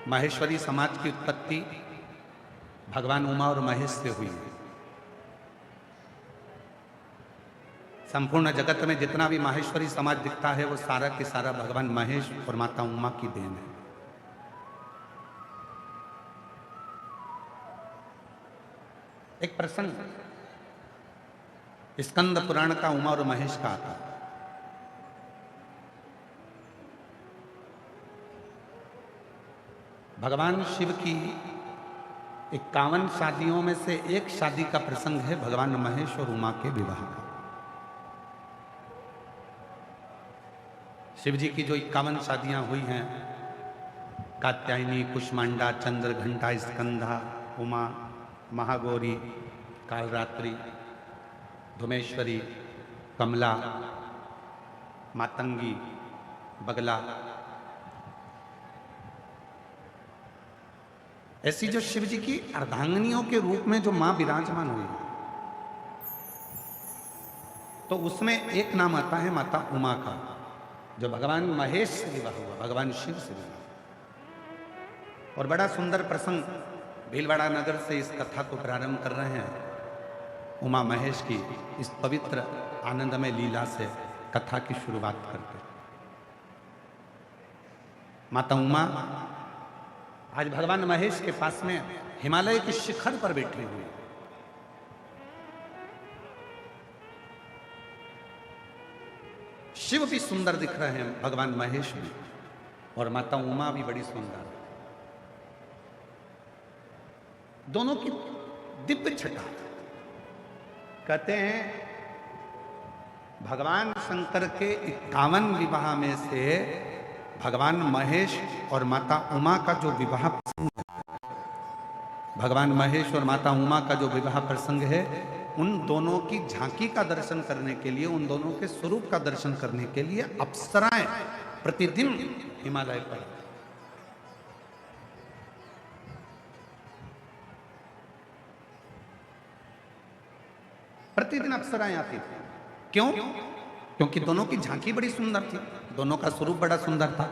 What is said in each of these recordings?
माहेश्वरी समाज की उत्पत्ति भगवान उमा और महेश से हुई। संपूर्ण जगत में जितना भी माहेश्वरी समाज दिखता है वो सारा के सारा भगवान महेश और माता उमा की देन है। एक प्रसंग स्कंद पुराण का उमा और महेश का आता है। भगवान शिव की 51 शादियों में से एक शादी का प्रसंग है भगवान महेश और उमा के विवाह का। शिव जी की जो 51 शादियां हुई हैं, कात्यायनी, कुष्मांडा, चंद्रघंटा, स्कंधा, उमा, महागौरी, कालरात्रि, धुमेश्वरी, कमला, मातंगी, बगला, ऐसी जो शिव जी की अर्धांगिनियों के रूप में जो मां विराजमान हुई, तो उसमें एक नाम आता है माता उमा का, जो भगवान महेश से विवाह हुआ, भगवान शिव से विवाह। और बड़ा सुंदर प्रसंग, भीलवाड़ा नगर से इस कथा को प्रारंभ कर रहे हैं। उमा महेश की इस पवित्र आनंदमय लीला से कथा की शुरुआत करते। माता उमा आज भगवान महेश के पास में हिमालय के शिखर पर बैठी हुई। शिव भी सुंदर दिख रहे हैं, भगवान महेश भी, और माता उमा भी बड़ी सुंदर। दोनों की दिव्य छटा। कहते हैं भगवान शंकर के 51 विवाह में से भगवान महेश और माता उमा का जो विवाह प्रसंग है, भगवान महेश और माता उमा का जो विवाह प्रसंग है, उन दोनों की झांकी का दर्शन करने के लिए, उन दोनों के स्वरूप का दर्शन करने के लिए अप्सराएं प्रतिदिन हिमालय पर। प्रतिदिन अप्सराएं आती थी। क्यों? क्योंकि दोनों की झांकी बड़ी सुंदर थी, दोनों का स्वरूप बड़ा सुंदर था।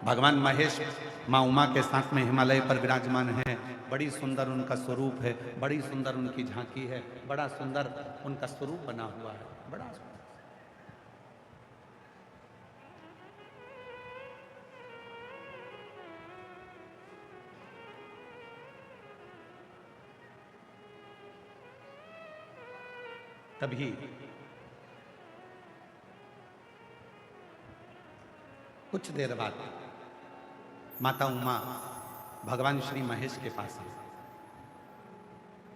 भगवान महेश माँ उमा के साथ में हिमालय पर विराजमान है, बड़ी सुंदर उनका स्वरूप है, बड़ी सुंदर उनकी झांकी है, बड़ा सुंदर उनका स्वरूप बना हुआ है, बड़ा सुंदर। तभी कुछ देर बाद माता उमा भगवान श्री महेश के पास आई।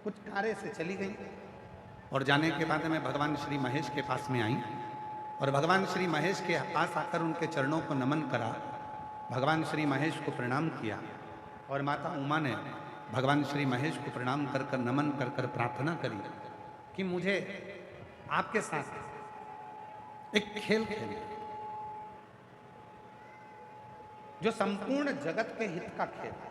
कुछ कार्य से चली गई और जाने के बाद में भगवान श्री महेश के पास में आई और भगवान श्री महेश के पास आकर उनके चरणों को नमन करा, भगवान श्री महेश को प्रणाम किया। और माता उमा ने भगवान श्री महेश को प्रणाम कर कर, नमन कर कर प्रार्थना करी कि मुझे आपके साथ एक खेल खेलिए, जो संपूर्ण जगत के हित का खेल है।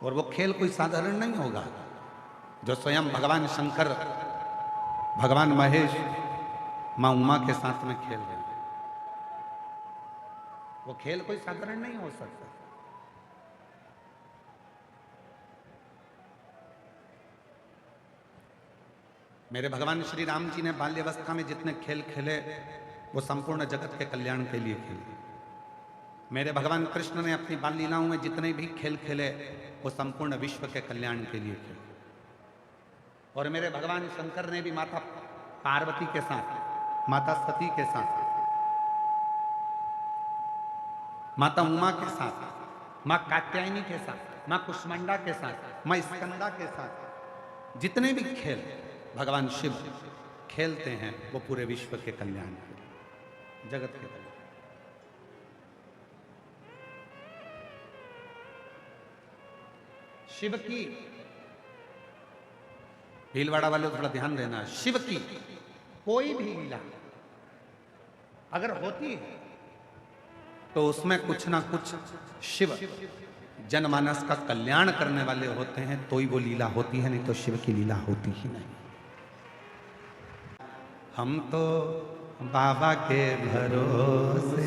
और वो खेल कोई साधारण नहीं होगा, जो स्वयं भगवान शंकर, भगवान महेश मां उमा के साथ में खेल रहे हैं। वो खेल कोई साधारण नहीं हो सकता। मेरे भगवान श्री राम जी ने बाल्यावस्था में जितने खेल खेले वो संपूर्ण जगत के कल्याण के लिए खेले। मेरे भगवान कृष्ण ने अपनी बाल लीलाओं में जितने भी खेल खेले वो संपूर्ण विश्व के कल्याण के लिए खेले। और मेरे भगवान शंकर ने भी माता पार्वती के साथ, माता सती के साथ, माता उमा के साथ, मां कात्यायनी के साथ, मां कुष्मांडा के साथ, मां स्कंदा के साथ जितने भी खेल भगवान शिव खेलते हैं वो पूरे विश्व के कल्याण के लिए, जगत के कल्याण। शिव की, भीलवाड़ा वाले थोड़ा ध्यान देना, शिव की कोई भी लीला अगर होती है तो उसमें कुछ ना कुछ शिव जनमानस का कल्याण करने वाले होते हैं, तो ही वो लीला होती है, नहीं तो शिव की लीला होती ही नहीं। हम तो बाबा के भरोसे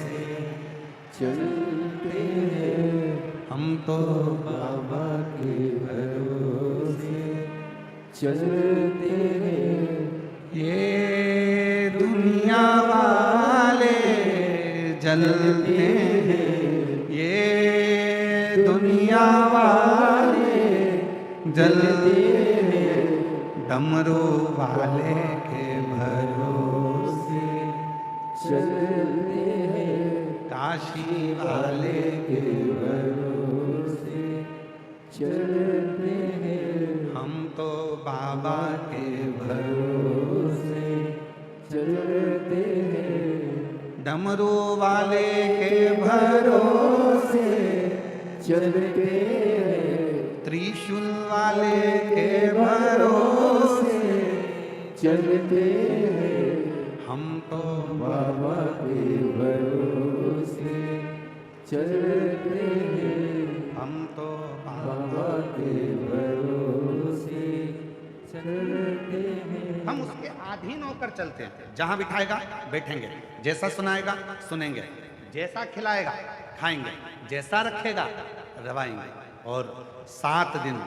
चलते हैं, हम तो बाबा के भरोसे चलते हैं। ये दुनिया वाले जलते हैं, ये दुनिया वाले जलते हैं, डमरू वाले के भरोसे चलते हैं, काशी वाले के भरोसे चलते हैं। हम तो बाबा के भरोसे चलते हैं, डमरू वाले के भरोसे चलते हैं। त्रिशूल वाले के भरोसे चलते हैं, हम तो बाबा के भरोसे चलते हैं। हम तो बाबा के भरोसे चलते हैं। हम उसके अधीन होकर चलते हैं। जहां बिठाएगा बैठेंगे, जैसा सुनाएगा सुनेंगे, जैसा खिलाएगा खाएंगे, जैसा रखेगा रवाएंगे। और 7 दिन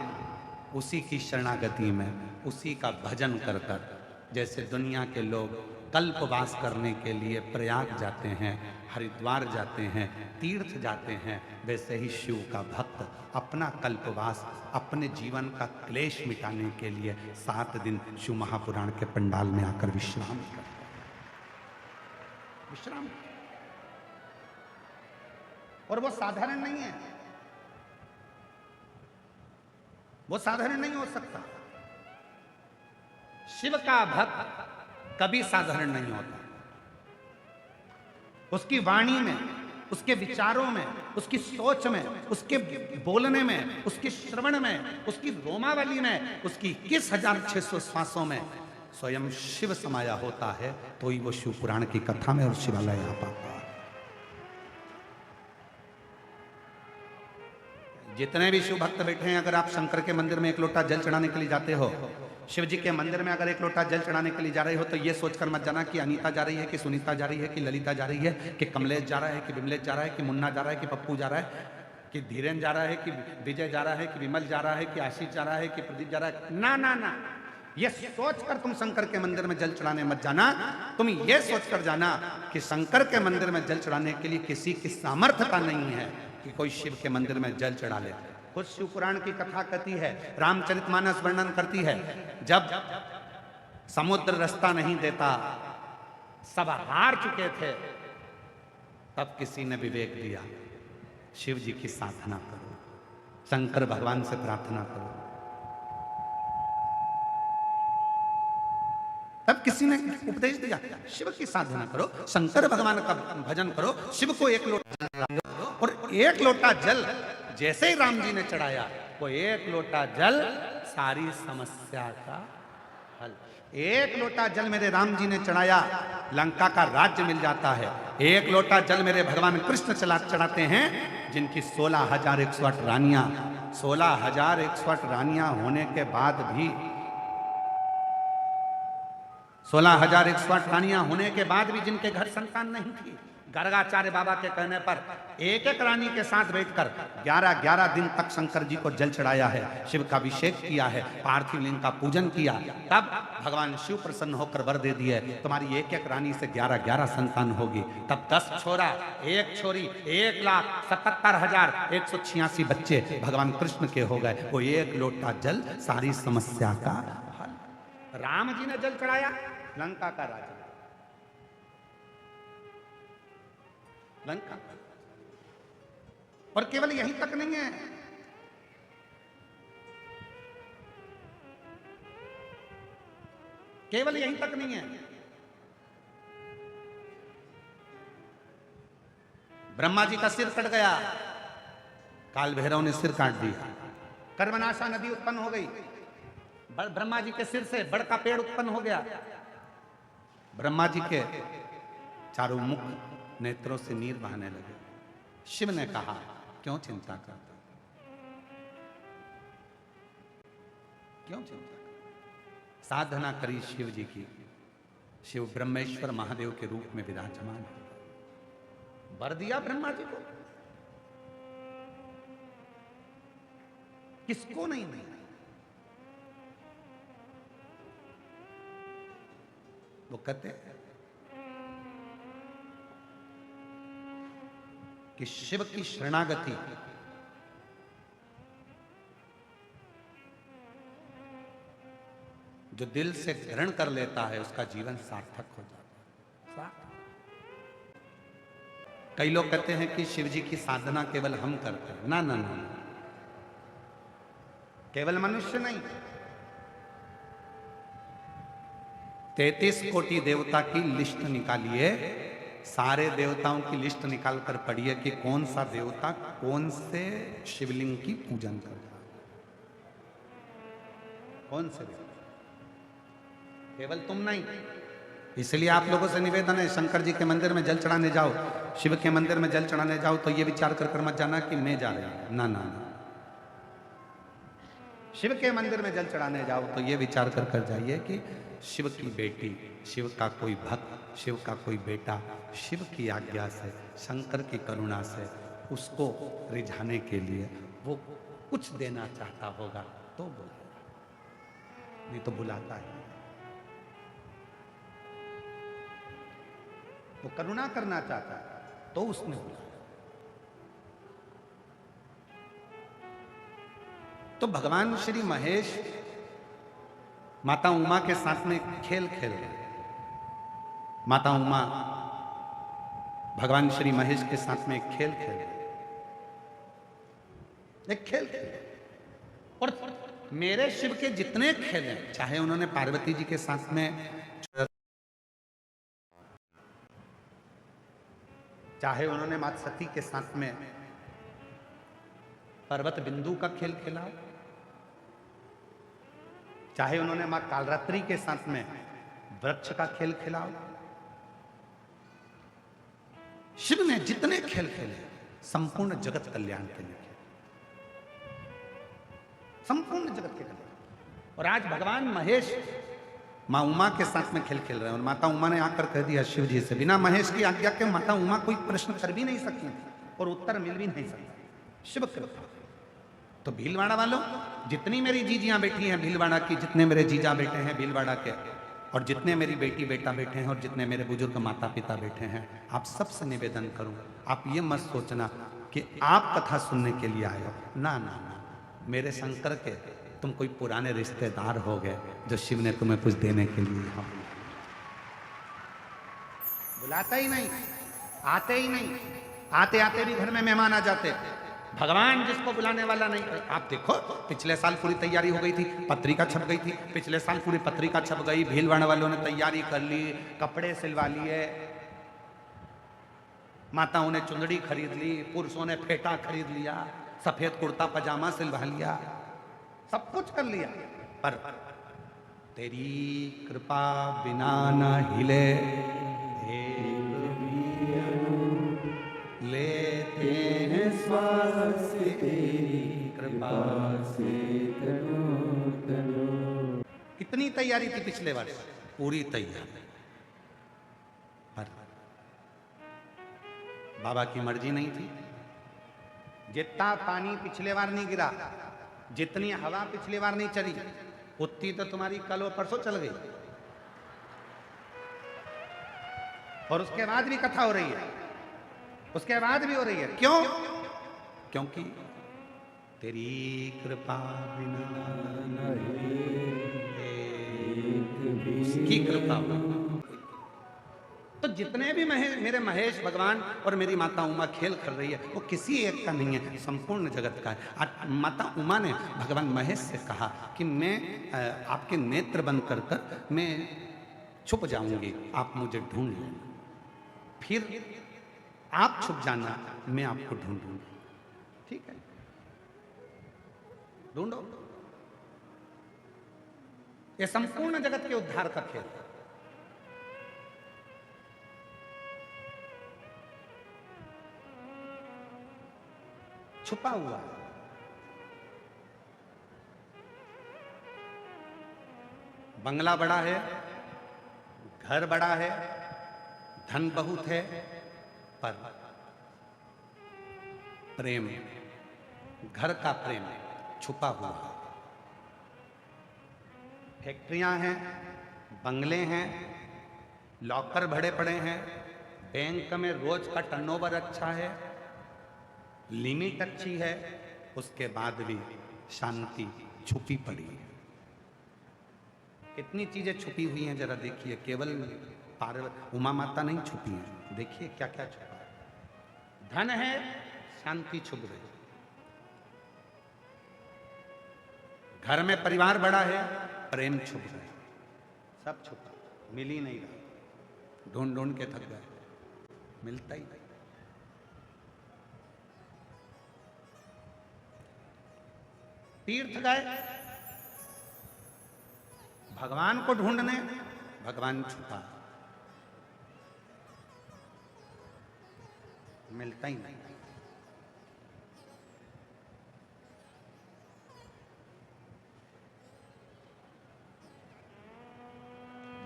उसी की शरणागति में, उसी का भजन कर कर, जैसे दुनिया के लोग कल्पवास करने के लिए प्रयाग जाते हैं, हरिद्वार जाते हैं, तीर्थ जाते हैं, वैसे ही शिव का भक्त अपना कल्पवास, अपने जीवन का क्लेश मिटाने के लिए 7 दिन शिव महापुराण के पंडाल में आकर विश्राम करता है। विश्राम। और वो साधारण नहीं है, वो साधारण नहीं हो सकता। शिव का भक्त कभी साधारण नहीं होता। उसकी वाणी में, उसके विचारों में, उसकी सोच में, उसके बोलने में, उसके श्रवण में, उसकी रोमावली में, उसकी 21,600 श्वासों में स्वयं शिव समाया होता है, तो ही वो शिव पुराण की कथा में और शिवालय आ पाता है। जितने भी शिव भक्त बैठे हैं, अगर आप शंकर के मंदिर में 1 लोटा जल चढ़ाने के लिए जाते हो, शिव जी के मंदिर में अगर 1 लोटा जल चढ़ाने के लिए जा रहे हो, तो ये सोचकर मत जाना कि अनीता जा रही है, कि सुनीता जा रही है, कि ललिता जा रही है, कि कमलेश जा रहा है, कि विमलेश जा रहा है, कि मुन्ना जा रहा है, कि पप्पू जा रहा है, कि धीरेन जा रहा है, कि विजय जा रहा है, कि विमल जा रहा है, कि आशीष जा रहा है, कि प्रदीप जा रहा है। ना ना ना, ये सोचकर तुम शंकर के मंदिर में जल चढ़ाने मत जाना। तुम ये सोचकर जाना कि शंकर के मंदिर में जल चढ़ाने के लिए किसी की सामर्थ्यता नहीं है कि कोई शिव के मंदिर में जल चढ़ा ले। खुद शिव पुराण की कथा कहती है, रामचरितमानस वर्णन करती है, जब समुद्र रास्ता नहीं देता, सब हार चुके थे, तब किसी ने विवेक दिया, शिव जी की साधना करो, शंकर भगवान से प्रार्थना करो। तब किसी ने उपदेश दिया, शिव की साधना करो, शंकर भगवान का भजन करो, शिव को 1 लोटा जल दो। और 1 लोटा जल जैसे ही राम जी ने चढ़ाया, वो 1 लोटा जल सारी समस्या का हल। 1 लोटा जल मेरे राम जी ने चढ़ाया, लंका का राज्य मिल जाता है। 1 लोटा जल मेरे भगवान कृष्ण चढ़ाते हैं, जिनकी 16,108 रानियां, 16,108 रानियां होने के बाद भी, 16,108 रानियां होने के बाद भी जिनके घर संतान नहीं थी, गर्गाचार्य बाबा के कहने पर 1-1 रानी के साथ बैठकर 11-11 दिन तक शंकर जी को जल चढ़ाया है, शिव का अभिषेक किया है, पार्थिव लिंग का पूजन किया। तब भगवान शिव प्रसन्न होकर वर दे दिए, तुम्हारी 1-1 रानी से 11-11 संतान होगी। तब 10 छोरा 1 छोरी 1,77,186 बच्चे भगवान कृष्ण के हो गए। वो 1 लोटा जल सारी समस्या का हल। राम जी ने जल चढ़ाया, लंका का राजा, लंका। और केवल यहीं तक नहीं है, केवल यहीं तक नहीं है, ब्रह्मा जी का सिर कट गया, काल भैरव ने सिर काट दिया, कर्मनाशा नदी उत्पन्न हो गई, ब्रह्मा जी के सिर से बड़ का पेड़ उत्पन्न हो गया, ब्रह्मा जी के चारों मुख नेत्रों से नीर बहने लगे। शिव ने कहा, क्यों चिंता करता, क्यों चिंता करता? साधना करी शिव जी की, शिव ब्रह्मेश्वर महादेव के रूप में विराजमान है। वर दिया ब्रह्मा जी को, किसको नहीं दिया? वो कहते हैं कि शिव की शरणागति जो दिल से ग्रहण कर लेता है उसका जीवन सार्थक हो जाता है। कई लोग कहते हैं कि शिव जी की साधना केवल हम करते हैं। ना ना ना, केवल मनुष्य नहीं, 33 कोटि देवता की लिस्ट निकालिए, सारे देवताओं की लिस्ट निकाल कर पढ़िए कि कौन सा देवता कौन से शिवलिंग की पूजन करता है, कौन से देवता, केवल तुम नहीं। इसलिए आप लोगों से निवेदन है, शंकर जी के मंदिर में जल चढ़ाने जाओ, शिव के मंदिर में जल चढ़ाने जाओ तो ये विचार कर मत जाना कि मैं जा रहा हूं। ना ना ना, शिव के मंदिर में जल चढ़ाने जाओ तो ये विचार कर जाइए कि शिव की बेटी, शिव का कोई भक्त, शिव का कोई बेटा शिव की आज्ञा से, शंकर की करुणा से उसको रिझाने के लिए वो कुछ देना चाहता होगा तो बुलाएगा, नहीं तो बुलाता है। वो करुणा करना चाहता है तो उसने बुलाया। तो भगवान श्री महेश माता उमा के साथ में खेल खेल रहे। माता उमा भगवान श्री महेश के साथ में एक खेल खेल रहे, एक खेल खेल। और मेरे शिव के जितने खेल हैं, चाहे उन्होंने पार्वती जी के साथ में, चाहे उन्होंने माता सती के साथ में पर्वत बिंदु का खेल खेला, चाहे उन्होंने मां कालरात्रि के साथ में वृक्ष का खेल खेला, शिव ने जितने खेल खेले संपूर्ण जगत कल्याण के लिए, संपूर्ण जगत के कल्याण। और आज भगवान महेश मां उमा के साथ में खेल खेल रहे हैं। और माता उमा ने आकर कह दिया शिव जी से, बिना महेश की आज्ञा के माता उमा कोई प्रश्न कर भी नहीं सकती और उत्तर मिल भी नहीं सकता। शिव कृपा। तो भीलवाड़ा वालों, जितनी मेरी जीजियां बैठी हैं भीलवाड़ा की, जितने मेरे जीजा बैठे हैं भीलवाड़ा के, और जितने मेरी बेटी बेटा बैठे हैं, और जितने मेरे बुजुर्ग माता पिता बैठे हैं, आप सबसे निवेदन करूं, आप ये मत सोचना कि आप कथा सुनने के लिए आए हो। ना ना ना, मेरे शंकर के तुम कोई पुराने रिश्तेदार हो गए जो शिव ने तुम्हें कुछ देने के लिए यहाँ बुलाता ही नहीं, आते ही नहीं, आते आते भी घर में मेहमान आ जाते। भगवान जिसको बुलाने वाला नहीं। आप देखो, पिछले साल पूरी तैयारी हो गई थी, पत्रिका छप गई थी, पिछले साल पूरी पत्रिका छप गई, भीलवाड़ा वालों ने तैयारी कर ली, कपड़े सिलवा लिए, माताओं ने चुंदड़ी खरीद ली, पुरुषों ने फेटा खरीद लिया, सफेद कुर्ता पजामा सिलवा लिया, सब कुछ कर लिया, पर तेरी कृपा बिना न हिले लेते हैं श्वास तेरी कृपा से। कितनी तैयारी थी पिछले वर्ष, पूरी तैयारी, पर बाबा की मर्जी नहीं थी। जितना पानी पिछले बार नहीं गिरा, जितनी हवा पिछली बार नहीं चली, उतनी तो तुम्हारी कल और परसों चल गई। और उसके बाद भी कथा हो रही है, उसके बाद भी हो रही है। क्यों? क्योंकि तेरी कृपा बिना उसकी कृपा। तो जितने भी मेरे महेश भगवान और मेरी माता उमा खेल कर रही है, वो किसी एक का नहीं है, संपूर्ण जगत का है। माता उमा ने भगवान महेश से कहा कि मैं आपके नेत्र बंद कर कर मैं छुप जाऊंगी, आप मुझे ढूंढ लेना, फिर आप छुप जाना, मैं आपको ढूंढूंगी। ठीक है, ढूंढो। ये संपूर्ण जगत के उद्धार का खेल है। छुपा हुआ है। बंगला बड़ा है, घर बड़ा है, धन बहुत है, पर प्रेम, घर का प्रेम छुपा हुआ है। फैक्ट्रियां हैं, बंगले हैं, लॉकर भरे पड़े हैं, बैंक में रोज का टर्नओवर अच्छा है, लिमिट अच्छी है, उसके बाद भी शांति छुपी पड़ी है। कितनी चीजें छुपी हुई हैं जरा देखिए, केवल पार्वती उमा माता नहीं छुपी हैं, देखिए क्या क्या छुपा है। धन है, शांति छुप गई। घर में परिवार बड़ा है, प्रेम छुप गए, सब छुपा, मिल ही नहीं रहा, ढूंढ ढूंढ के थक गए, मिलता ही नहीं। तीर्थ गए भगवान को ढूंढने, भगवान छुपा, मिलता ही नहीं।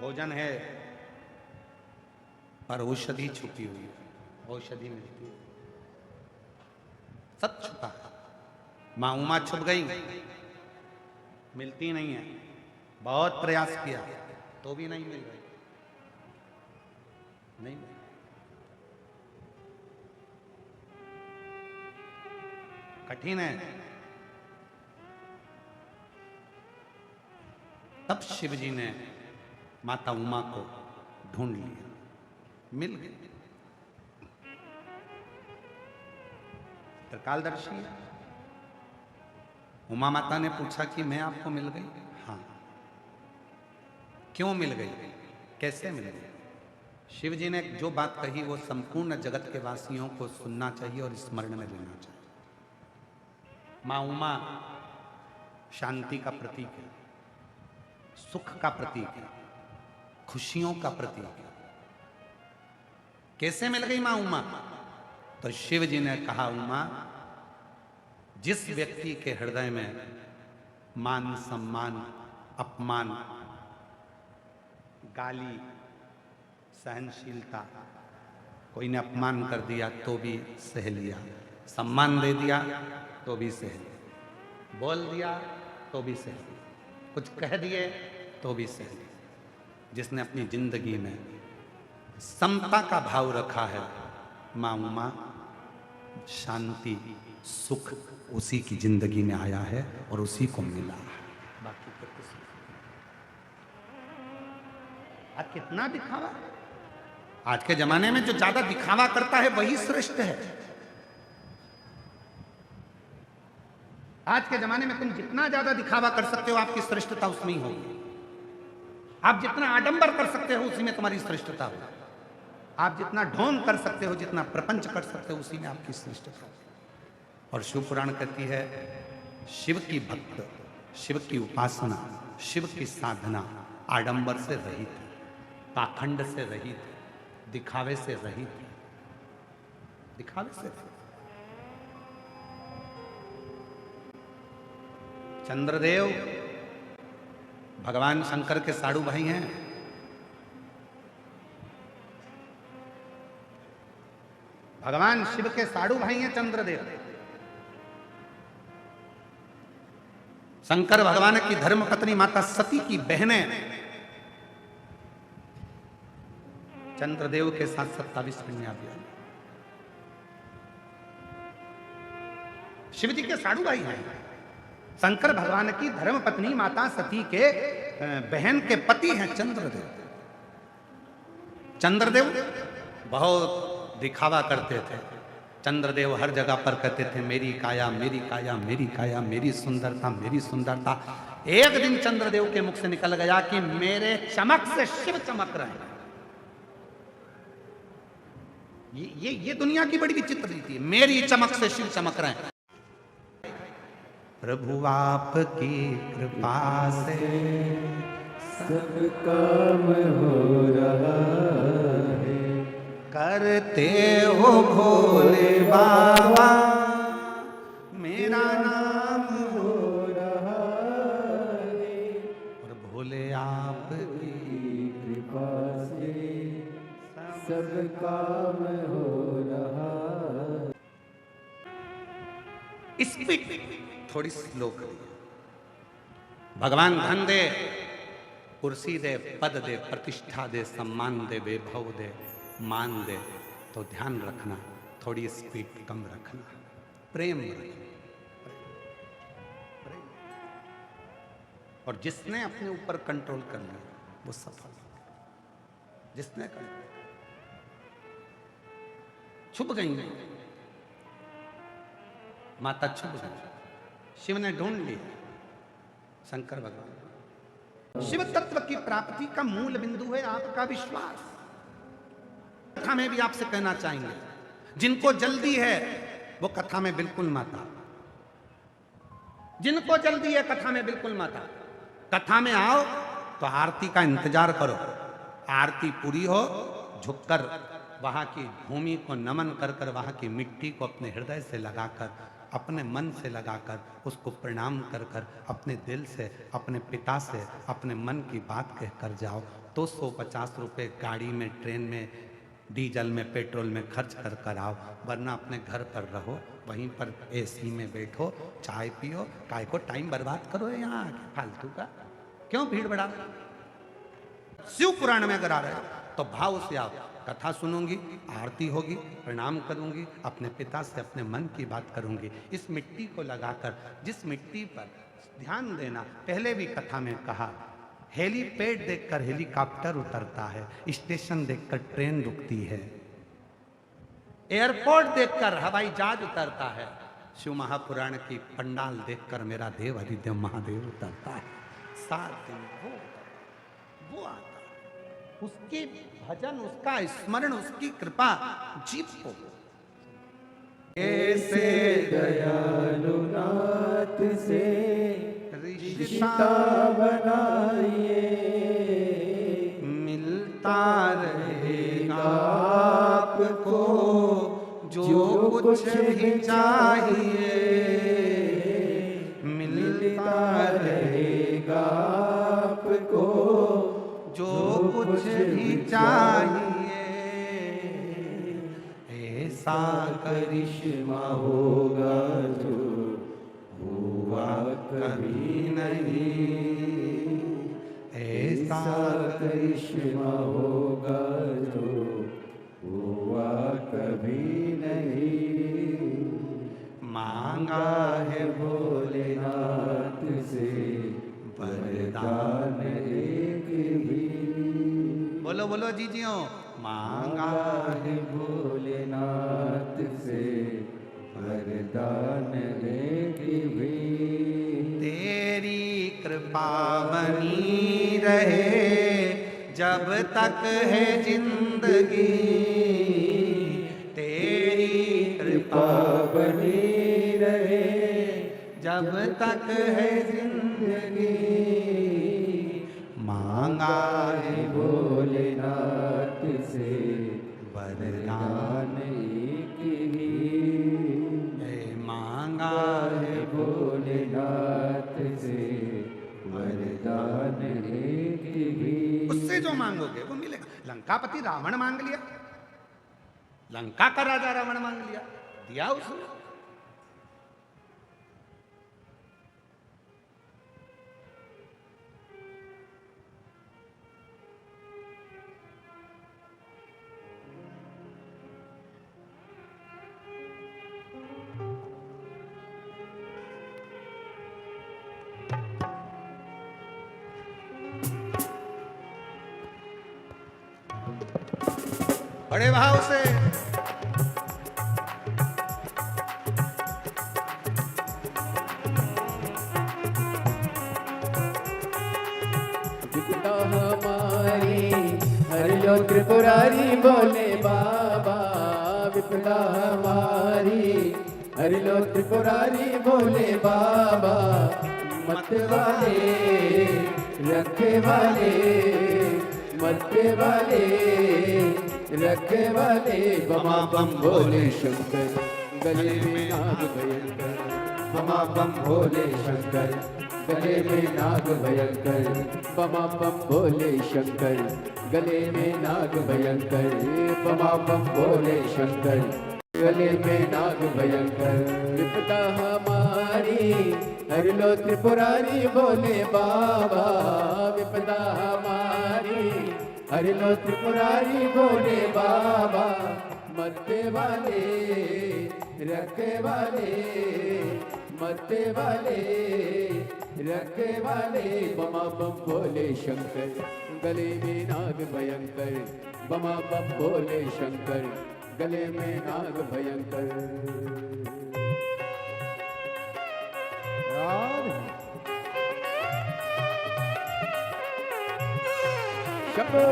भोजन है, पर औषधि छुपी हुई है, औषधि मिलती है, सब छुपा है। मां उमा छुप गई, मिलती नहीं है, बहुत प्रयास किया तो भी नहीं मिल रही, नहीं मिल। कठिन है। तब शिव जी ने माता उमा को ढूंढ लिया, मिल गई। त्रिकालदर्शी है। उमा माता ने पूछा कि मैं आपको मिल गई? हाँ। क्यों मिल गई, कैसे मिल गई? शिव जी ने जो बात कही वो संपूर्ण जगत के वासियों को सुनना चाहिए और स्मरण में लेना चाहिए। मां उमा शांति का प्रतीक है, सुख का प्रतीक है, खुशियों का प्रतीक है। कैसे मिल गई मां उमा? तो शिव जी ने कहा, उमा, जिस व्यक्ति के हृदय में मान सम्मान अपमान गाली सहनशीलता, कोई ने अपमान कर दिया तो भी सह लिया, सम्मान दे दिया तो भी सह लिया, बोल दिया तो भी सह लिया, कुछ कह दिए तो भी सह लिया। जिसने अपनी जिंदगी में समता का भाव रखा है, मां उमा शांति सुख उसी की जिंदगी में आया है और उसी को मिला है, बाकी तो कुछ नहीं। आज कितना दिखावा, आज के जमाने में जो ज्यादा दिखावा करता है वही श्रेष्ठ है। आज के जमाने में तुम जितना ज्यादा दिखावा कर सकते हो आपकी श्रेष्ठता उसमें ही होगी। आप जितना आडंबर कर सकते हो उसी में तुम्हारी श्रेष्ठता होगी। आप जितना ढोंग कर सकते हो, जितना प्रपंच कर सकते हो उसी में आपकी श्रेष्ठता होगी। और शिव पुराण कहती है, शिव की भक्त, शिव की उपासना, शिव की साधना आडंबर से रहित है, पाखंड से रहित है, दिखावे से रहित है, दिखावे से रहित। चंद्रदेव भगवान शंकर के साड़ू भाई हैं। भगवान शिव के साड़ू भाई हैं चंद्रदेव। शंकर भगवान की धर्म पत्नी माता सती की बहनें चंद्रदेव के साथ 27 कन्या भी। शिव जी के साड़ू भाई हैं। शंकर भगवान की धर्म पत्नी माता सती के बहन के पति हैं चंद्रदेव। चंद्रदेव बहुत दिखावा करते थे। चंद्रदेव हर जगह पर कहते थे, मेरी काया मेरी काया मेरी काया, मेरी सुंदरता मेरी सुंदरता। एक दिन चंद्रदेव के मुख से निकल गया कि मेरे चमक से शिव चमक रहे हैं। ये दुनिया की बड़ी विचित्र रीति है, मेरी चमक से शिव चमक रहे हैं। प्रभु आपकी कृपा से सब काम हो रहा है, करते हो भोले बाबा मेरा नाम हो रहा है, और भोले आपकी कृपा से सब काम हो रहा है। स्पीड थोड़ी स्लो करिए। भगवान धन दे, कुर्सी दे, पद दे, प्रतिष्ठा दे, सम्मान दे, वैभव दे, मान दे, तो ध्यान रखना थोड़ी स्पीड कम रखना, प्रेम रखना। और जिसने अपने ऊपर कंट्रोल कर लिया वो सफल। जिसने कर लिया, छुप गई माता, छुप गई। शिव ने ढूंढ लिया, शंकर भगवान। शिव तत्व की प्राप्ति का मूल बिंदु है आपका विश्वास। कथा में भी आपसे कहना चाहेंगे, जिनको जल्दी है वो कथा में बिल्कुल माता। जिनको जल्दी है कथा में बिल्कुल माता। कथा में आओ तो आरती का इंतजार करो। आरती पूरी हो, झुककर वहां की भूमि को नमन कर कर, वहां की मिट्टी को अपने हृदय से लगाकर, अपने मन से लगाकर उसको प्रणाम कर कर, अपने दिल से, अपने पिता से, अपने मन की बात कह कर जाओ। 250 रुपये गाड़ी में, ट्रेन में, डीजल में, पेट्रोल में खर्च कर कर आओ। वरना अपने घर पर रहो, वहीं पर एसी में बैठो, चाय पियो। काय को टाइम बर्बाद करो यहाँ फालतू का, क्यों भीड़ बढ़ा। शिव पुराण में अगर आ रहे हो तो भाव से आओ। कथा सुनूंगी, आरती होगी, प्रणाम करूंगी, अपने पिता से अपने मन की बात करूंगी। इस मिट्टी को लगाकर, जिस मिट्टी पर ध्यान देना, पहले भी कथा में कहा, हेलीपैड देखकर हेलीकॉप्टर उतरता है, स्टेशन देखकर ट्रेन रुकती है, एयरपोर्ट देखकर हवाई जहाज उतरता है। शिव महापुराण की पंडाल देखकर मेरा देव हरिदेव महादेव उतरता है। 7 दिन वो आता है। उसके भजन, उसका स्मरण, उसकी कृपा जीव को। ऐसे दयालुनाथ से रिश्ता बनाइए, मिलता रहेगा आपको जो कुछ भी चाहिए, मिलता रहेगा आपको जो कुछ भी चाहिए। ऐसा करिश्मा होगा जो हुआ कभी नहीं, ऐसा करिश्मा होगा जो हुआ कभी नहीं। मांगा है भोलेनाथ से वरदान एक भी, बोलो बोलो जीजियो, मांगा है भोलेनाथ से वरदान एक भी। तेरी कृपा बनी रहे जब तक है जिंदगी, तेरी कृपा बनी रहे जब तक है जिंदगी। मांगा है भोलेनाथ से वरदान एक ही, मांगा है भोलेनाथ से वरदान एक ही। उससे जो मांगोगे वो मिलेगा। लंकापति रावण मांग लिया, लंका का राजा रावण मांग लिया, दिया उसने। बड़े भाव से विपदा हमारी हर लो त्रिपुरारी बोले बाबा, विपदा हमारी हर लो त्रिपुरारी बोले बाबा। मत वाले रखे वाले, मत वाले रखे वाले, बमा बम भोले शंकर गले में नाग भयंकर, बमा बम भोले शंकर गले में नाग भयंकर, बमा बम भोले शंकर गले में नाग भयंकर, बमा बम बोले शंकर, गले में नाग भयंकर। विपदा हमारी हर लो त्रिपुरारी बोले बाबा, विपदा हमारी हर लो त्रिपुरारी बोले बाबा। मरते वाले रखे वाले, मरते वाले रखे वाले, बमा बम बोले शंकर, गले में नाग भयंकर, बमा बम बोले शंकर, गले में नाग भयंकर। शंभो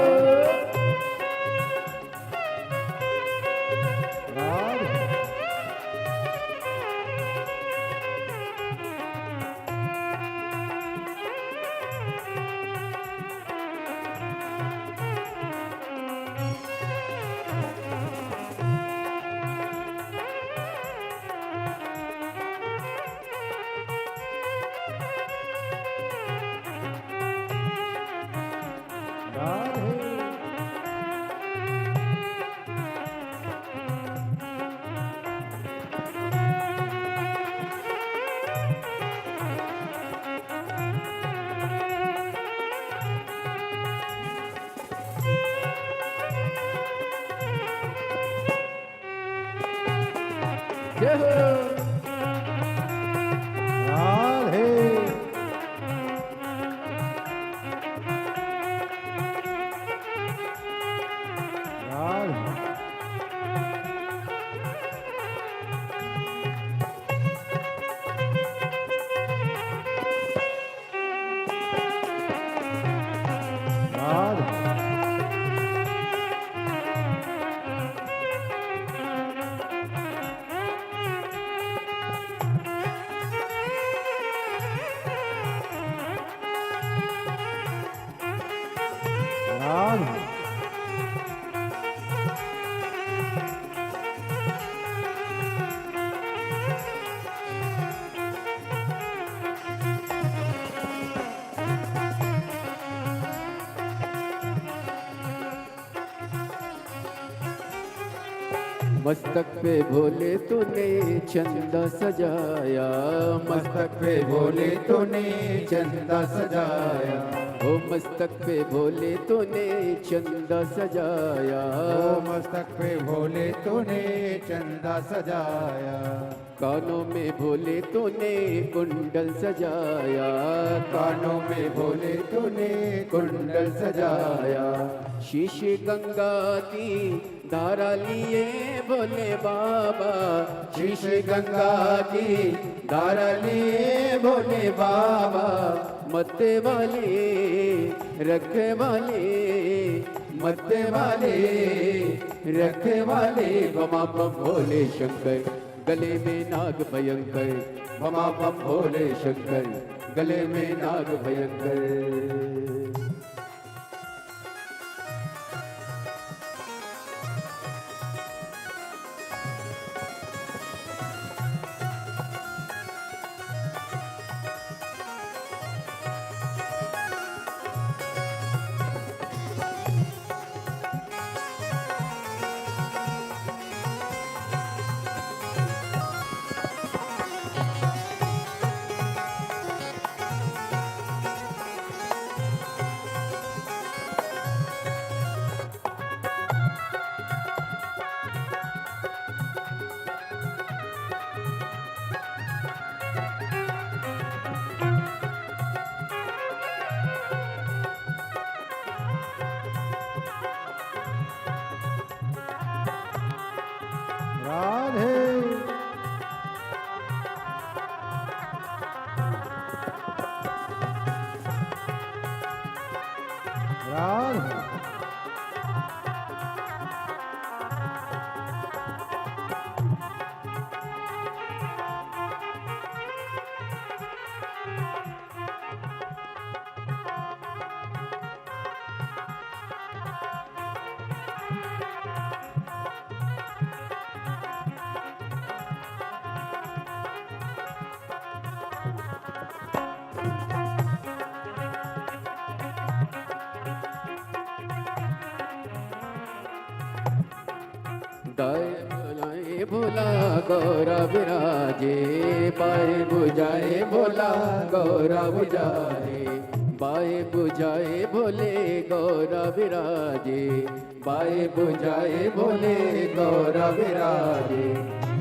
जय हो राधे। मस्तक पे भोले तूने चंदा सजाया, मस्तक पे भोले तूने चंदा सजाया, ओ मस्तक पे भोले तूने चंदा सजाया, ओ मस्तक पे भोले तूने चंदा सजाया। कानों में भोले तूने कुंडल सजाया, कानों में भोले तूने कुंडल सजाया। शीश गंगा की धारा लिए भोले बाबा, शीश गंगा की धारा लिए भोले बाबा। मत्ते वाले रखे वाले, मत्ते वाले रखे वाले, बमा बम भोले शंकर, गले में नाग भयंकर, बमा बम भोले शंकर, गले में नाग भयंकर। दाएं बुलाए भोला गौरा विराजे, बाएं बुझाए भोला गौरा बुझाए, बाएं बुझाए भोले गौरा विराजे, बाएं बुझाए भोले गौरा विराजे,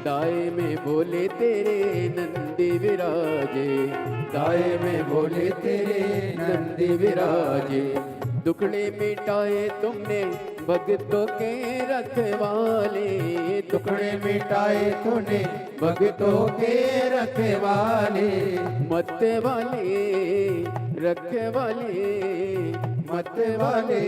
दाएं में भोले तेरे नंदी विराजे, दाएं में भोले तेरे नंदी विराजे, दुखड़े मिटाए तुमने भक्तों के रखवाले, टुकड़े मिटाए तूने भक्तों के रखवाले, मत वाले रखवाले, मत वाले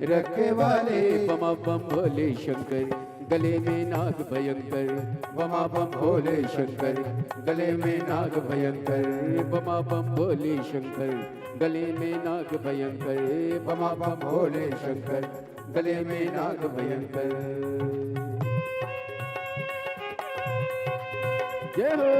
रखवाले, बमा बम भोले शंकर गले में नाग भयंकर, बमा बम भोले शंकर गले में नाग भयंकर, बमा बम भोले शंकर गले में नाग भयंकर, बमा बम भोले शंकर गले में नाग भयंकर। जय हो।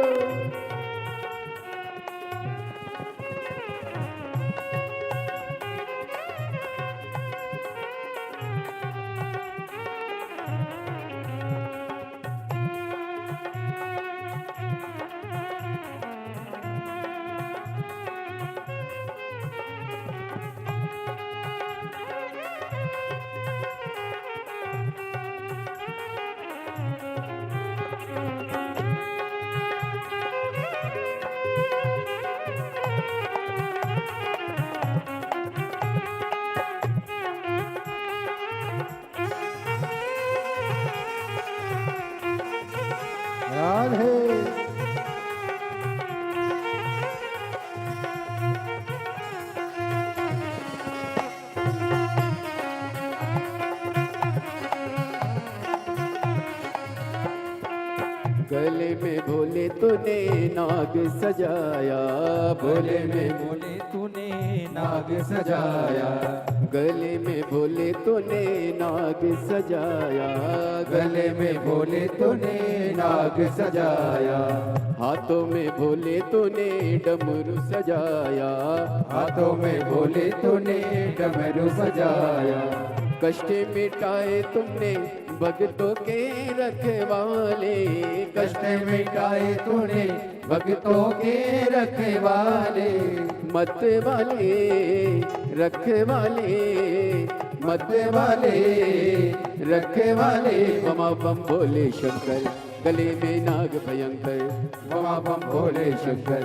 राधे गले में भोले तूने नाग सजाया, भोले में भोले तूने नाग सजाया, गले में भोले तूने नाग सजाया, गले में भोले तूने नाग सजाया, हाथों में भोले तूने डमरू सजाया, हाथों में भोले तूने डमरू सजाया, कष्ट मिटाए तुमने भक्तों के रखवाले, कष्ट मिटाए तूने भक्तों के रखवाले, मत वाले रखवाले, मत वाले रखवाले, बमा बम भोले शंकर गले में नाग भयंकर, बमा बम भोले शंकर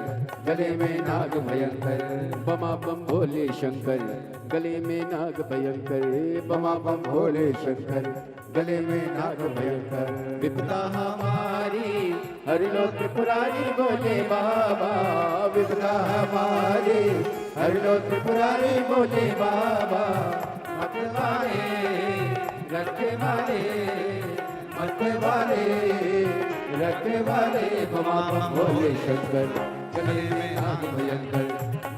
गले में नाग भयंकर, बमा बम भोले शंकर गले में नाग भयंकर, बमा बम भोले शंकर गले में नाग भयंकर, विपदा हमारी हर लो त्रिपुरारी बोले बाबा, विपदा हमारी हर लो त्रिपुरारी बोले बाबा, मत वाले रखे वाले, मत वाले रखे वाले, बमा बम भोले शंकर गले में नाग भयंकर,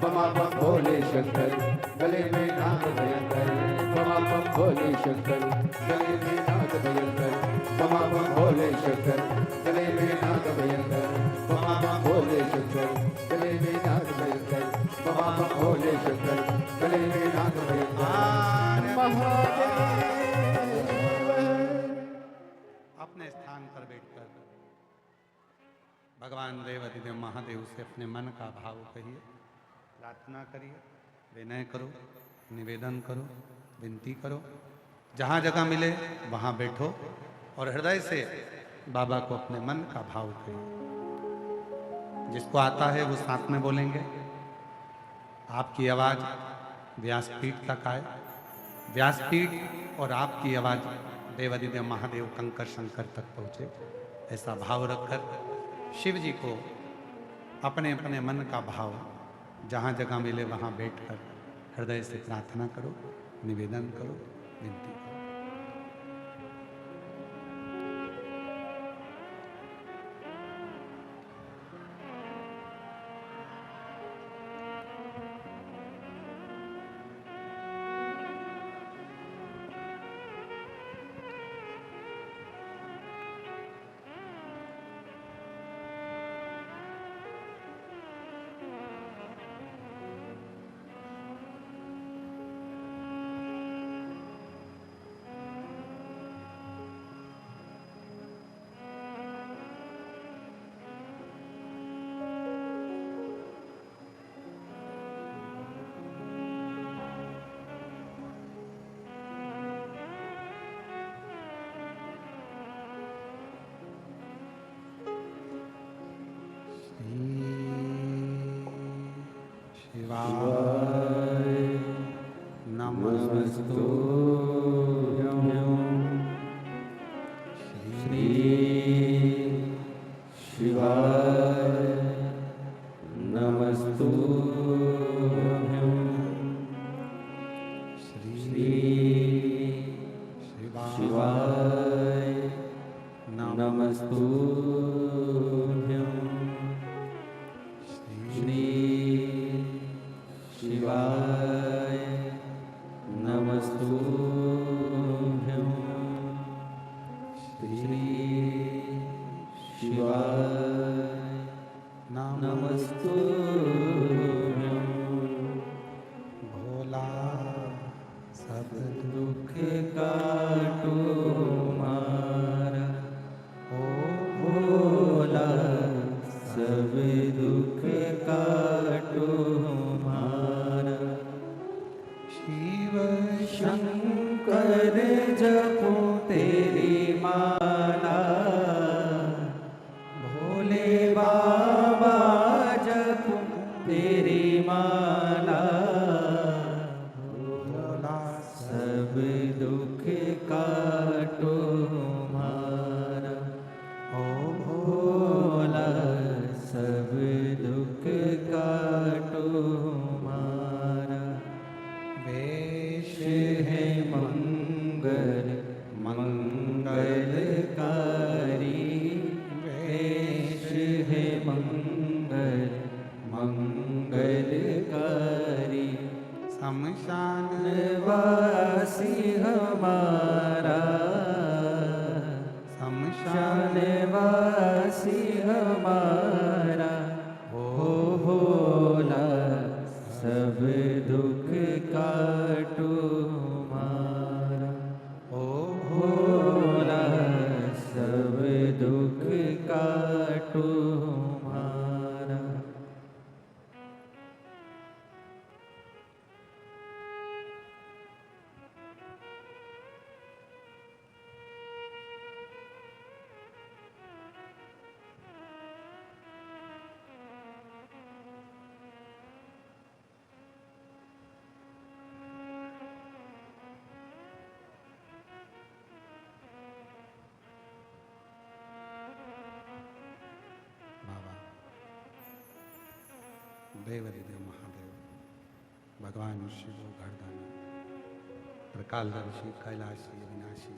बमा बम भोले शंकर गले में नाग भयंकर, बमा बम भोले शंकर गले में नाग भयंकर, बमा बम भोले शंकर गले में नाग भयंकर, बमा बम भोले शंकर गले में नाग भयंकर, बमा बम भोले शंकर गले में नाग भयंकर। अपने स्थान पर बैठकर भगवान देवाधिदेव महादेव से अपने मन का भाव कहिए, प्रार्थना करिए, विनय करो, निवेदन करो, विनती करो, जहाँ जगह मिले वहाँ बैठो और हृदय से बाबा को अपने मन का भाव कहिए। जिसको आता है वो साथ में बोलेंगे। आपकी आवाज़ व्यासपीठ तक आए, व्यासपीठ और आपकी आवाज़ देवाधिदेव महादेव कंकर शंकर तक पहुँचे, ऐसा भाव रखकर शिव जी को अपने अपने मन का भाव जहाँ जगह मिले वहाँ बैठकर हृदय से प्रार्थना करो, निवेदन करो, विनती करो। शिवाय नमस्तुभ्यं श्री शिवाय नमस्तुभ्यं श्री शिवाय नमस्तुभ्यं भोला सब दुख काटो मारा ओ भोला सब दुख काटो मारा शिव शंकर जपो तेरी माला भोले बाबा जपो तेरी माला भोला सब दुख काटो मारा ओ भोला सब दुख काटो मारा वेश है मंगल मंगलकारी वेश है मंगल मंगलकारी शमशान वासी हमारा शमशान वासी हमारा हो भोला सब दुख काटो मारा ओ भोला सब दुख काटो मारा बाबा देवरिदेव महादेव भगवान शिव घरदानी प्रकालदर्शी कैलाशी अविनाशी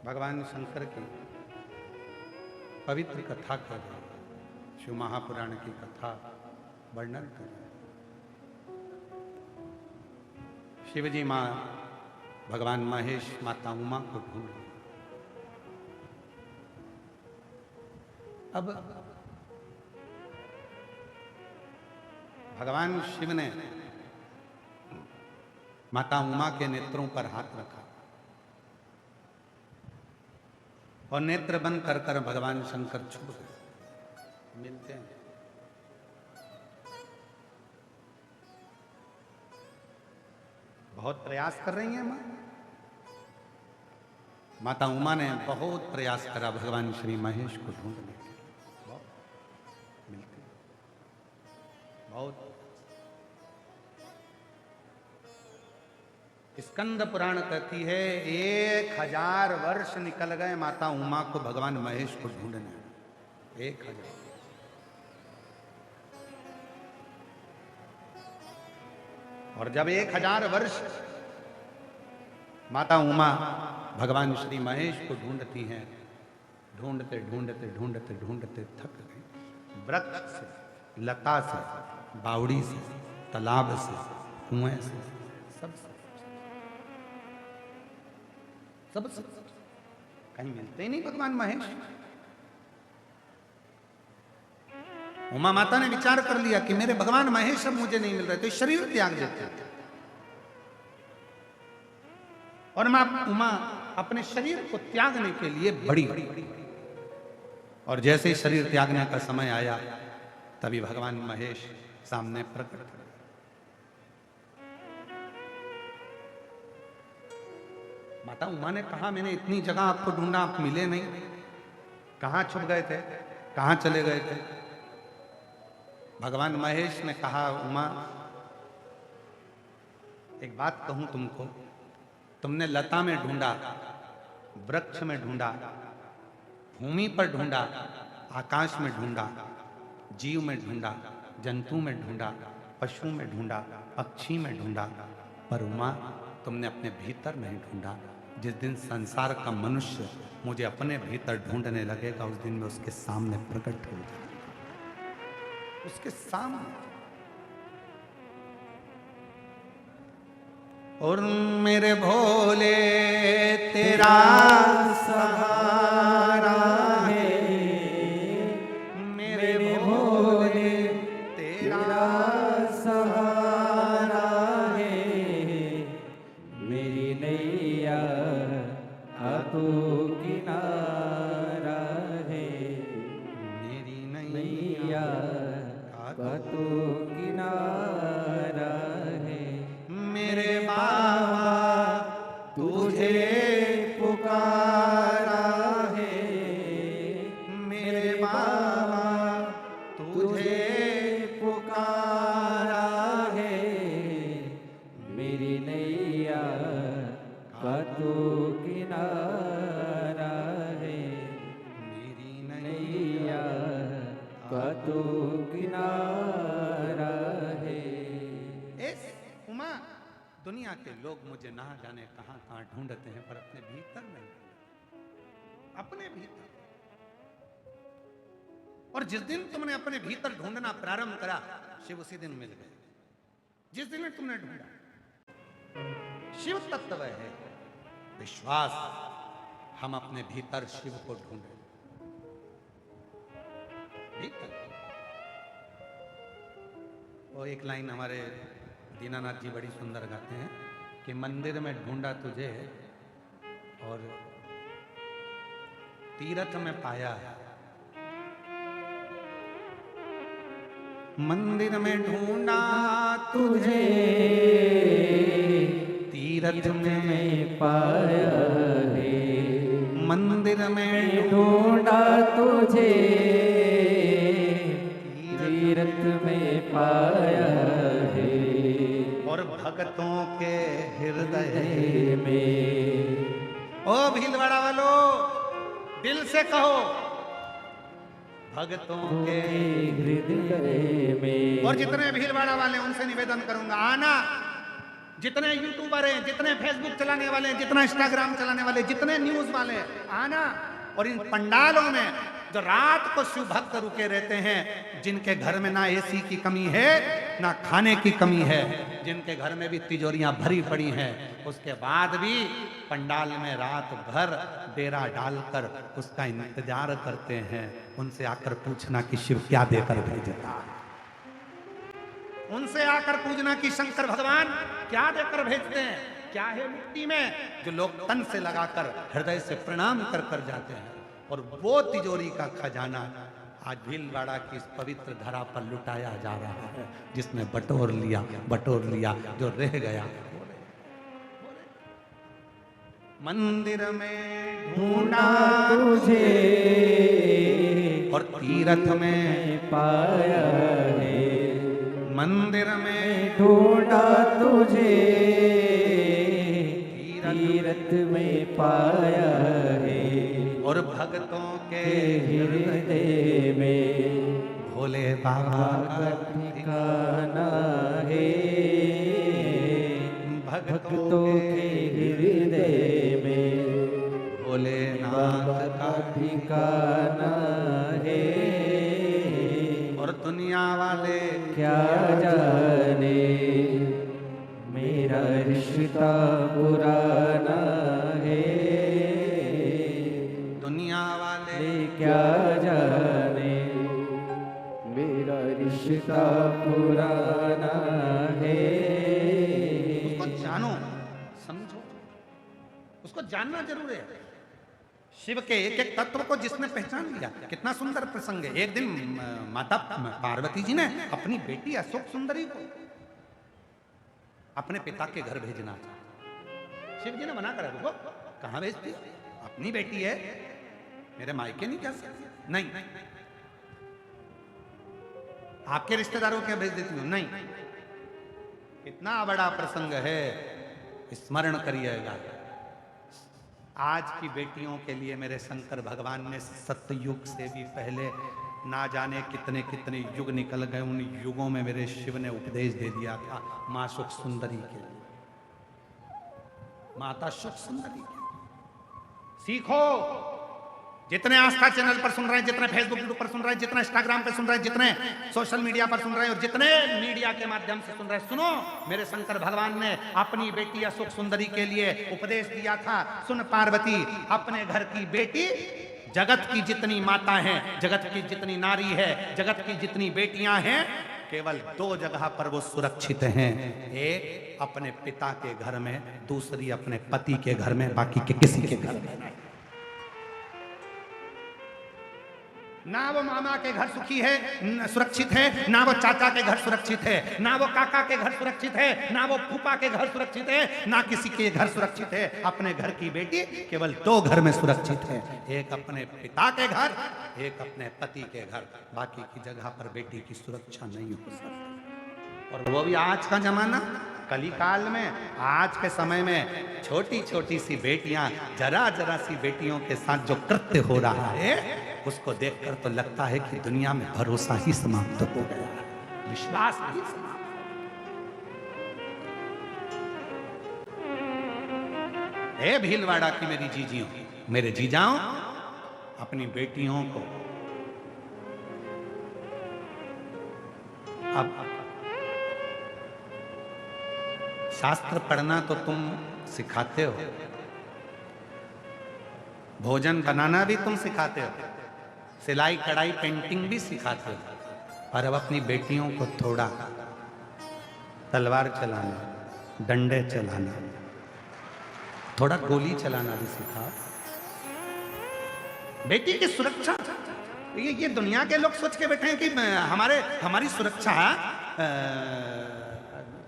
भगवान शंकर की पवित्र कथा कर रहे हैं। शिव महापुराण की कथा वर्णन कर रहे हैं। शिवजी माँ भगवान महेश माता उमा को ढूंढ रहे हैं। अब भगवान शिव ने माता उमा के नेत्रों पर हाथ रखा और नेत्र बंद कर कर भगवान शंकर छू गए। मिलते हैं। बहुत प्रयास कर रही हैं मां। माता उमा ने बहुत प्रयास करा भगवान श्री महेश को ढूंढने के लिए। बहुत मिलते हैं। बहुत स्कंद पुराण कहती है 1000 वर्ष निकल गए माता उमा को भगवान महेश को ढूंढने। 1000। और जब 1000 वर्ष माता उमा भगवान श्री महेश को ढूंढती हैं, ढूंढते ढूंढते ढूंढते ढूंढते थक गई। वृक्ष से, लता से, बावड़ी से, तालाब से, कुएं से, सब कहीं मिलते ही नहीं भगवान महेश। उमा माता ने विचार कर लिया कि मेरे भगवान महेश अब मुझे नहीं मिल रहे, तो शरीर त्याग देते थे। और मां उमा अपने शरीर को त्यागने के लिए बड़ी और जैसे ही शरीर त्यागने का समय आया तभी भगवान महेश सामने प्रकट हुए। माता उमा ने कहा मैंने इतनी जगह आपको ढूंढा, आप मिले नहीं, कहां छुप गए थे, कहां चले गए थे? भगवान महेश ने कहा उमा एक बात कहूं तुमको, तुमने लता में ढूंढा, वृक्ष में ढूंढा, भूमि पर ढूंढा, आकाश में ढूंढा, जीव में ढूंढा, जंतु में ढूंढा, पशु में ढूंढा, पक्षी में ढूंढा, पर उमा तुमने अपने भीतर नहीं ढूंढा, जिस दिन संसार का मनुष्य मुझे अपने भीतर ढूंढने लगेगा, उस दिन मैं उसके सामने प्रकट हो जाऊंगा, उसके सामने। और मेरे भोले तेरा सहारा है, मेरे भोले तेरा सहारा है, मेरी नैया का तू किनारा है, मेरी नैया का तू किनारा है, मेरे बाबा तुझे पुकारा है, मेरे बाबा तुझे पुकारा है, मेरी नैया का तू किनारा है, मेरी नैया का तू किनारा है। उमा, दुनिया के लोग मुझे ना जाने कहां कहां ढूंढते हैं, पर अपने भीतर नहीं, अपने भीतर। और जिस दिन तुमने अपने भीतर ढूंढना प्रारंभ करा, शिव उसी दिन मिल गए। जिस दिन में तुमने ढूंढा, शिव तत्व है विश्वास। हम अपने भीतर शिव को ढूंढे, भीतर। वो एक लाइन हमारे दीनानाथ जी बड़ी सुंदर गाते हैं कि मंदिर में ढूंढा तुझे और तीरथ में पाया, मंदिर में ढूंढा तुझे तीरथ में पाया है, मंदिर में ढूंढा तुझे तीरथ में पाया है, और भक्तों के हृदय में। ओ भीलवाड़ा वालों, दिल से कहो, भक्तों के हृदय में। और जितने भीलवाड़ा वाले उनसे निवेदन करूंगा, आना। जितने यूट्यूबर हैं, जितने फेसबुक चलाने वाले हैं, जितना इंस्टाग्राम चलाने वाले, जितने न्यूज वाले हैं, आना। और इन पंडालों में जो रात को शिव भक्त रुके रहते हैं, जिनके घर में ना एसी की कमी है, ना खाने की कमी है, जिनके घर में भी तिजोरियां भरी पड़ी हैं, उसके बाद भी पंडाल में रात भर डेरा डालकर उसका इंतजार करते हैं, उनसे आकर पूछना कि शिव क्या देकर भेजता है। उनसे आकर पूछना कि शंकर भगवान क्या देकर भेजते हैं, क्या है मिट्टी में, जो लोग तन से लगाकर हृदय से प्रणाम कर कर जाते हैं। और वो तिजोरी का खजाना आज भीलवाड़ा की इस पवित्र धरा पर लुटाया जा रहा है, जिसने बटोर लिया जो रह गया। मंदिर में ढूंढा तुझे और तीरथ में पाया है, मंदिर में ढूंढा तुझे तीरथ में पाया है, और भक्तों के हृदय में भोले बाबा का ठिकाना है, भक्तों के हृदय में भोलेनाथ का ठिकाना है। और दुनिया वाले क्या जाने मेरा रिश्ता पुराना है, दुनिया वाले क्या जाने मेरा रिश्ता पुराना है। उसको जानो, समझो, उसको जानना जरूर है। शिव के एक एक तत्व को जिसने पहचान लिया, कितना सुंदर प्रसंग है। एक दिन माता पार्वती जी ने अपनी बेटी अशोक सुंदरी को अपने पिता के घर भेजना था। शिव जी ने मना करा, रुको, कहां भेजती है, अपनी बेटी है, मेरे मायके नहीं जा सकती, नहीं, आपके रिश्तेदारों के भेज देती हूं, नहीं। इतना बड़ा प्रसंग है, स्मरण करिएगा। आज की बेटियों के लिए मेरे शंकर भगवान ने सतयुग से भी पहले ना जाने कितने कितने युग निकल गए, उन युगों में मेरे शिव ने उपदेश दे दिया था मां सुख सुंदरी के लिए, माता सुख सुंदरी के लिए। सीखो। जितने आस्था चैनल पर सुन रहे हैं, जितने फेसबुक पर सुन रहे हैं, जितने इंस्टाग्राम पर सुन रहे हैं, जितने सोशल मीडिया पर सुन रहे हैं और जितने मीडिया के माध्यम से सुन रहे हैं, सुनो, मेरे शंकर भगवान ने अपनी बेटी अशोक सुंदरी के लिए उपदेश दिया था। सुन पार्वती, अपने घर की बेटी, जगत की जितनी माता है, जगत की जितनी नारी है, जगत की जितनी बेटियां हैं, केवल 2 जगह पर वो सुरक्षित हैं। एक अपने पिता के घर में, दूसरी अपने पति के घर में, बाकी के किसी के घर में नहीं। ना वो मामा के घर सुखी है, सुरक्षित है, ना वो चाचा के घर सुरक्षित है, ना वो काका के घर सुरक्षित है, ना वो फूफा के घर सुरक्षित है, ना किसी के घर सुरक्षित है। अपने घर की बेटी केवल 2 घर में सुरक्षित है, एक अपने पिता के घर, एक अपने पति के घर, बाकी की जगह पर बेटी की सुरक्षा नहीं हो सकती। और वो भी आज का जमाना, कली काल में, आज के समय में छोटी छोटी सी बेटियां, जरा जरा सी बेटियों के साथ जो कृत्य हो रहा है, उसको देखकर तो लगता है कि दुनिया में भरोसा ही समाप्त हो गया, विश्वास ही समाप्त। हे भीलवाड़ा की मेरी जीजियों, मेरे जीजाओं, अपनी बेटियों को अब शास्त्र पढ़ना तो तुम सिखाते हो, भोजन बनाना भी तुम सिखाते हो, सिलाई कढ़ाई पेंटिंग भी सिखाते हो, और अब अपनी बेटियों को थोड़ा तलवार चलाना, डंडे चलाना, थोड़ा गोली चलाना भी सिखाओ। बेटी की सुरक्षा, ये दुनिया के लोग सोच के बैठे हैं कि हमारी सुरक्षा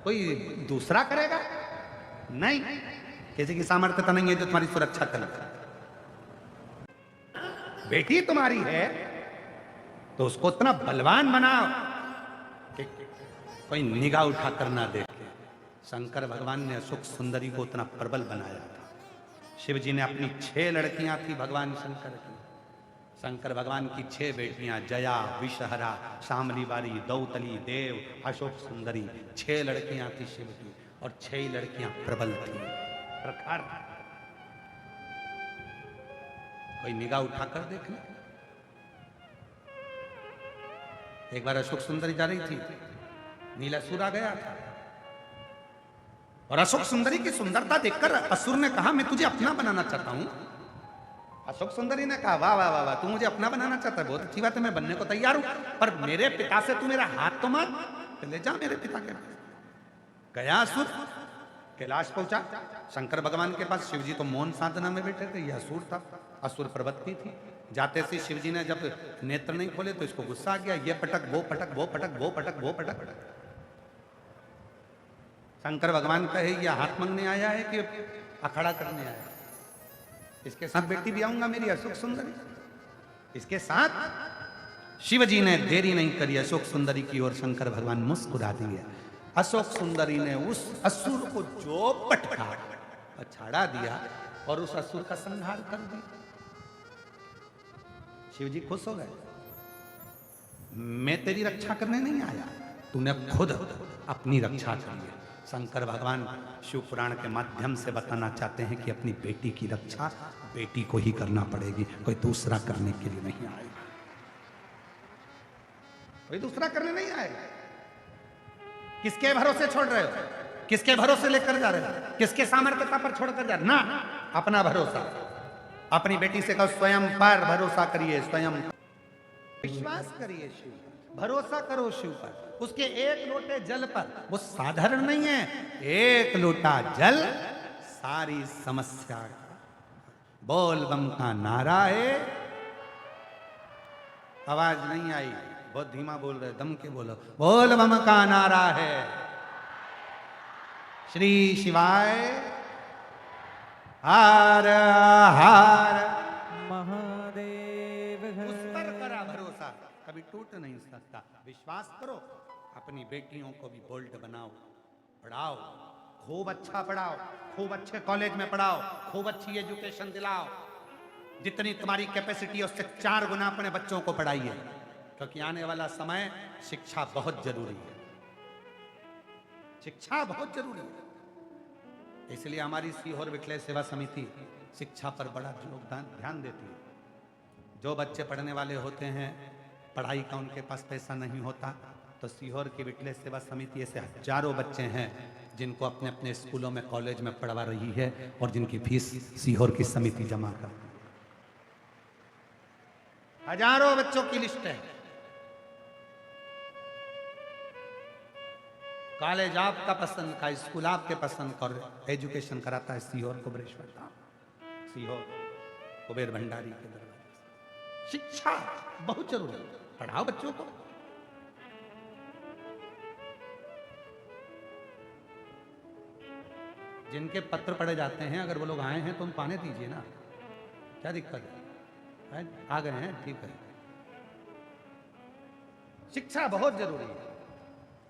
कोई दूसरा करेगा। नहीं, किसी की सामर्थ्यता नहीं है जो तुम्हारी सुरक्षा करे। बेटी तुम्हारी है तो उसको इतना बलवान बनाओ कि कोई निगाह उठाकर ना देखे। शंकर भगवान ने अशोक सुंदरी को उतना प्रबल बनाया था। शिव जी ने अपनी 6 लड़कियां थी भगवान शंकर की। शंकर भगवान की 6 बेटियां, जया, विषहरा, शामली बारी, दौतली, देव, अशोक सुंदरी, 6 लड़कियां थी शिव की, और 6 लड़कियां प्रबल थी, प्रखर। कोई निगाह उठाकर देख ले। एक बार अशोक सुंदरी जा रही थी, नीलासुर आ गया था, और अशोक सुंदरी की सुंदरता देखकर असुर ने कहा, मैं तुझे अपना बनाना चाहता हूं। अशोक सुंदरी ने कहा, वाह वाह वाह वाह, तू मुझे अपना बनाना चाहता है, बहुत अच्छी बात है, मैं बनने को तैयार हूं, पर मेरे पिता से तू मेरा हाथ तो मांग, ले जा मेरे पिता के पास। गया असुर, कैलाश पहुंचा शंकर भगवान के पास। शिव जी तो मौन साधना में बैठे थे, यह असुर था, असुर प्रवृत्ति थी। जाते से शिव जी ने जब नेत्र नहीं खोले तो इसको गुस्सा आ गया, ये पटक, वो पटक, वो पटक, वो पटक, वो पटक। शंकर भगवान कहे, यह हाथ मांगने आया है कि अखाड़ा करने आया है? इसके साथ बेटी भी आऊंगा मेरी अशोक सुंदरी, इसके साथ। शिव जी ने देरी नहीं करी, अशोक सुंदरी की ओर शंकर भगवान मुस्कुरा दिए। अशोक सुंदरी ने उस असुर को जो पटका, अछाड़ा दिया और उस असुर का संहार कर दिया। शिव जी खुश हो गए, मैं तेरी रक्षा करने नहीं आया, तूने खुद अपनी रक्षा करी है। शंकर भगवान शिव पुराण के माध्यम से बताना चाहते हैं कि अपनी बेटी की रक्षा बेटी को ही करना पड़ेगी, कोई दूसरा करने के लिए नहीं आएगा, कोई दूसरा करने नहीं आएगा। किसके भरोसे छोड़ रहे हो? किसके भरोसे लेकर जा रहे हो? किसके सामर्थ्यता पर छोड़कर जा रहे हो? ना, अपना भरोसा। अपनी बेटी से कहो, स्वयं पर भरोसा करिए, स्वयं विश्वास करिए शिव, भरोसा करो शिव पर, उसके 1 लोटे जल पर। वो साधारण नहीं है, 1 लोटा जल सारी समस्या। बोल बम का नारा है, आवाज नहीं आई, बहुत धीमा बोल रहे, दम के बोलो। बोल बम का नारा है, श्री शिवाय हर हर महादेव। उस पर करा भरोसा, कभी टूट नहीं सकता। विश्वास करो, अपनी बेटियों को भी बोल्ड बनाओ, पढ़ाओ, खूब अच्छा पढ़ाओ, खूब अच्छे कॉलेज में पढ़ाओ, खूब अच्छी एजुकेशन दिलाओ। जितनी तुम्हारी कैपेसिटी है उससे 4 गुना अपने बच्चों को पढ़ाइए, क्योंकि आने वाला समय शिक्षा बहुत जरूरी है, शिक्षा बहुत जरूरी है। इसलिए हमारी सीहोर विट्लय सेवा समिति शिक्षा पर बड़ा योगदान ध्यान देती है। जो बच्चे पढ़ने वाले होते हैं, पढ़ाई का उनके पास पैसा नहीं होता, तो सीहोर की विटले सेवा समिति ऐसे हजारों बच्चे हैं जिनको अपने अपने स्कूलों में, कॉलेज में पढ़वा रही है और जिनकी फीस सीहोर की समिति जमा करती है। हजारों बच्चों की लिस्ट है। कॉलेज आपका पसंद का, स्कूल आपके पसंद का, और एजुकेशन कराता है सीहोर कुबेरेश्वर धाम, सीहोर कुबेर भंडारी के दरबार। शिक्षा बहुत जरूरी है, पढ़ाओ बच्चों को। जिनके पत्र पढ़े जाते हैं, अगर वो लोग आए हैं तो उनको आने दीजिए ना, क्या दिक्कत है? आ गए हैं, ठीक है। शिक्षा बहुत जरूरी है,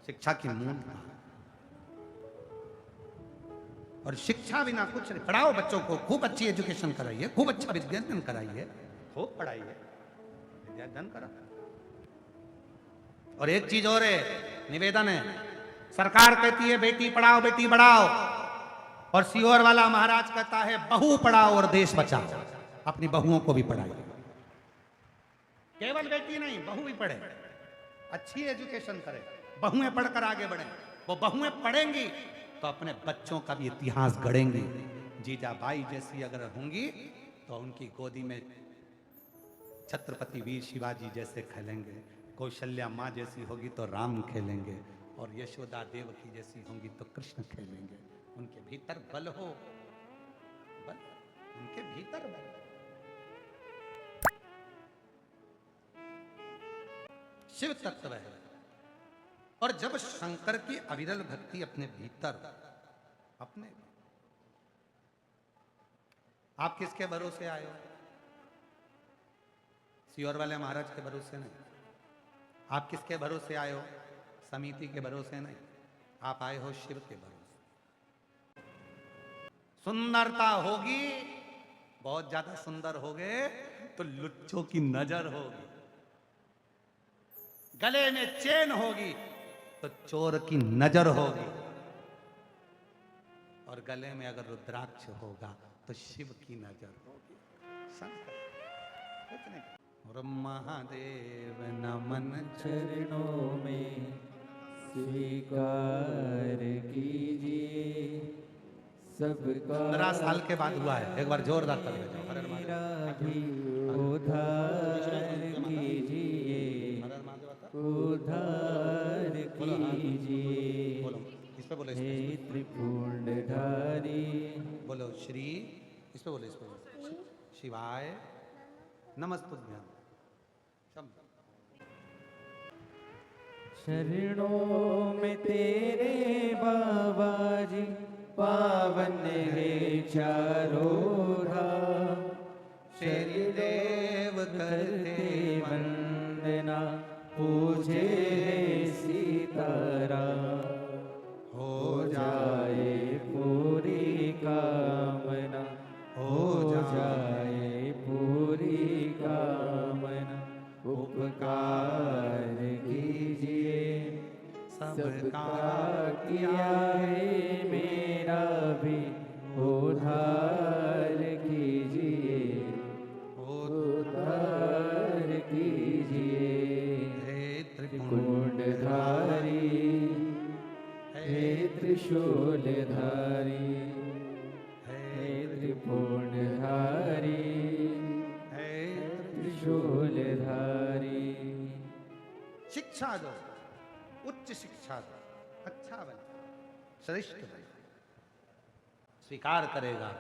शिक्षा की मूल। और शिक्षा बिना कुछ नहीं। पढ़ाओ बच्चों को, खूब अच्छी एजुकेशन कराइए, खूब अच्छा विद्यादान कराइए, खूब पढ़ाइए, विद्यादान करा। और एक चीज और है, निवेदन है, सरकार कहती है बेटी पढ़ाओ बेटी बढ़ाओ, और सीहोर वाला महाराज कहता है बहू पढ़ाओ और देश बचाओ। अपनी बहुओं को भी पढ़ाइए, केवल बेटी नहीं, बहू भी पढ़े, अच्छी एजुकेशन करे, बहुएं पढ़कर आगे बढ़े। वो बहुएं पढ़ेंगी तो अपने बच्चों का भी इतिहास गढ़ेंगी। जीजाबाई जैसी अगर होंगी तो उनकी गोदी में छत्रपति वीर शिवाजी जैसे खेलेंगे, कौशल्या माँ जैसी होगी तो राम खेलेंगे, और यशोदा देवकी जैसी होंगी तो कृष्ण खेलेंगे। उनके भीतर बल हो, बल, उनके भीतर बल। शिव तत्व है। और जब शंकर की अविरल भक्ति अपने भीतर, अपने, आप किसके भरोसे आए हो? सीहोर वाले महाराज के भरोसे नहीं। आप किसके भरोसे आए हो? समिति के भरोसे नहीं, आप आए हो शिव के भरोसे। सुंदरता होगी, बहुत ज्यादा सुंदर हो गए तो लुच्चों की नजर होगी। गले में चेन होगी तो चोर की नजर होगी, और गले में अगर रुद्राक्ष होगा तो शिव की नजर होगी। कुछ नहीं। और महादेव नमन चरणों में स्वीकार कीजिए सबका। 15 साल के बाद हुआ है, एक बार जोरदार कर दो। उद्धार कीजिए, उद्धार कीजिए, बोलो इस पे, बोलो हे त्रिपुंडधारी। बोलो श्री, इस पे बोलो, इस पे बोलो शिवाय नमस्तुभ्यं। शरणों में तेरे बाबा जी, पावन है चारों धाम। श्री देव करते वंदना, पूजे सीताराम। हो जाए पूरी कामना, हो जाए पूरी कामना। उपकार कीजिए सबका किया है मेरा भी उद्धार कीजिए, उद्धार कीजिए। हे त्रिपुंडधारी, हे त्रिशूलधारी, हे त्रिपुंडधारी, हे त्रिशूलधारी। शिक्षा दो, उच्च शिक्षा दो, अच्छा बने, श्रेष्ठ बने, स्वीकार करेगा।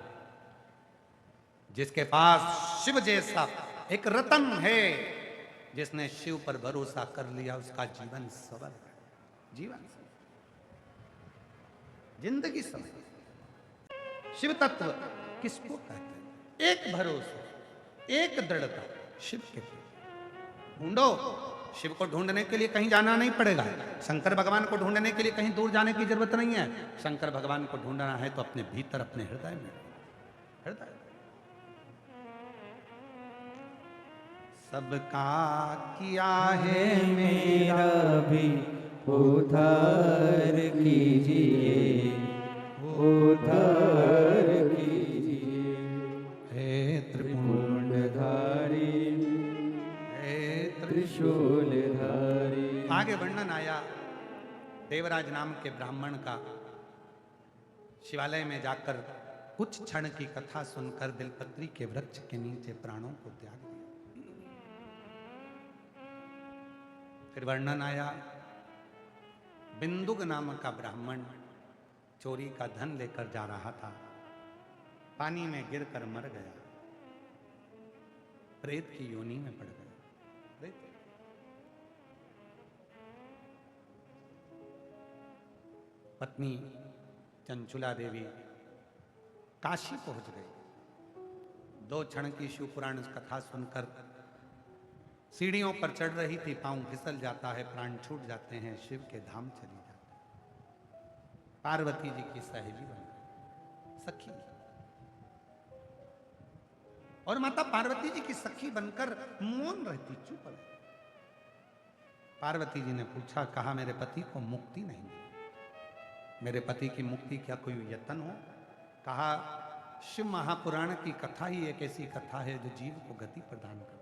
जिसके पास शिव जैसा एक रतन है, जिसने शिव पर भरोसा कर लिया, उसका जीवन सफल है। जीवन जिंदगी सफल। शिव तत्व किसको कहते हैं? एक भरोसा, एक दृढ़ता शिव के लिए। ढूंढो, शिव को ढूंढने के लिए कहीं जाना नहीं पड़ेगा। शंकर भगवान को ढूंढने के लिए कहीं दूर जाने की जरूरत नहीं है। शंकर भगवान को ढूंढना है तो अपने भीतर, अपने हृदय में। हृदय सबका किया है मेरा भी उद्धार कीजिए, उद्धार कीजिए। आगे वर्णन आया, देवराज नाम के ब्राह्मण का शिवालय में जाकर कुछ क्षण की कथा सुनकर दिलपत्री के वृक्ष के नीचे प्राणों को त्याग दिया। फिर वर्णन आया, बिंदुक नाम का ब्राह्मण चोरी का धन लेकर जा रहा था, पानी में गिरकर मर गया, प्रेत की योनि में पड़ गया। प्रेत पत्नी चंचुला देवी काशी पहुंच गई। 2 क्षण की शिव पुराण कथा सुनकर सीढ़ियों पर चढ़ रही थी, पांव फिसल जाता है, प्राण छूट जाते हैं, शिव के धाम चली जाती है। पार्वती जी की सहेली बन गई, सखी, और माता पार्वती जी की सखी बनकर मौन रहती, चुप रहती। पार्वती जी ने पूछा, कहा मेरे पति को मुक्ति नहीं मिली, मेरे पति की मुक्ति क्या कोई यत्न हो? कहा शिव महापुराण की कथा ही एक ऐसी कथा है जो जीव को गति प्रदान करती,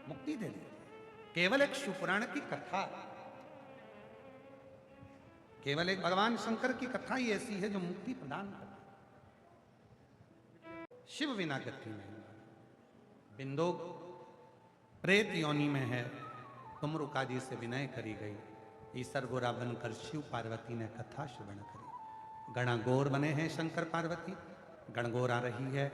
मुक्ति दे देती। केवल एक शिव पुराण की कथा, केवल एक भगवान शंकर की कथा ही ऐसी है जो मुक्ति प्रदान करती। शिव बिना गति नहीं। बिंदु प्रेत योनि में है, तुमरुका जी से विनय करी गई, ईसर गोरा बनकर शिव पार्वती ने कथा श्रवण करी। गणगौर बने हैं शंकर पार्वती, गणगौर आ रही है,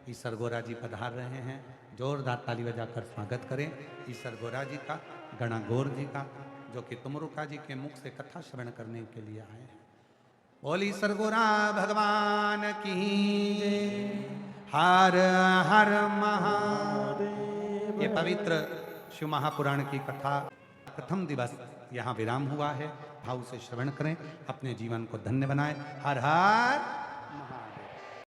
ईसर गोरा जी पधार रहे हैं। जोरदार ताली बजाकर स्वागत करें ईसर गोरा जी का, गणगौर जी का, जो कि तुमरुका जी के मुख से कथा श्रवण करने के लिए आए हैं। बोली ईसर गोरा भगवान की, हर हर महादेव। ये पवित्र शिव महापुराण की कथा प्रथम दिवस यहाँ विराम हुआ है। भाव से श्रवण करें, अपने जीवन को धन्य बनाएं। हर हर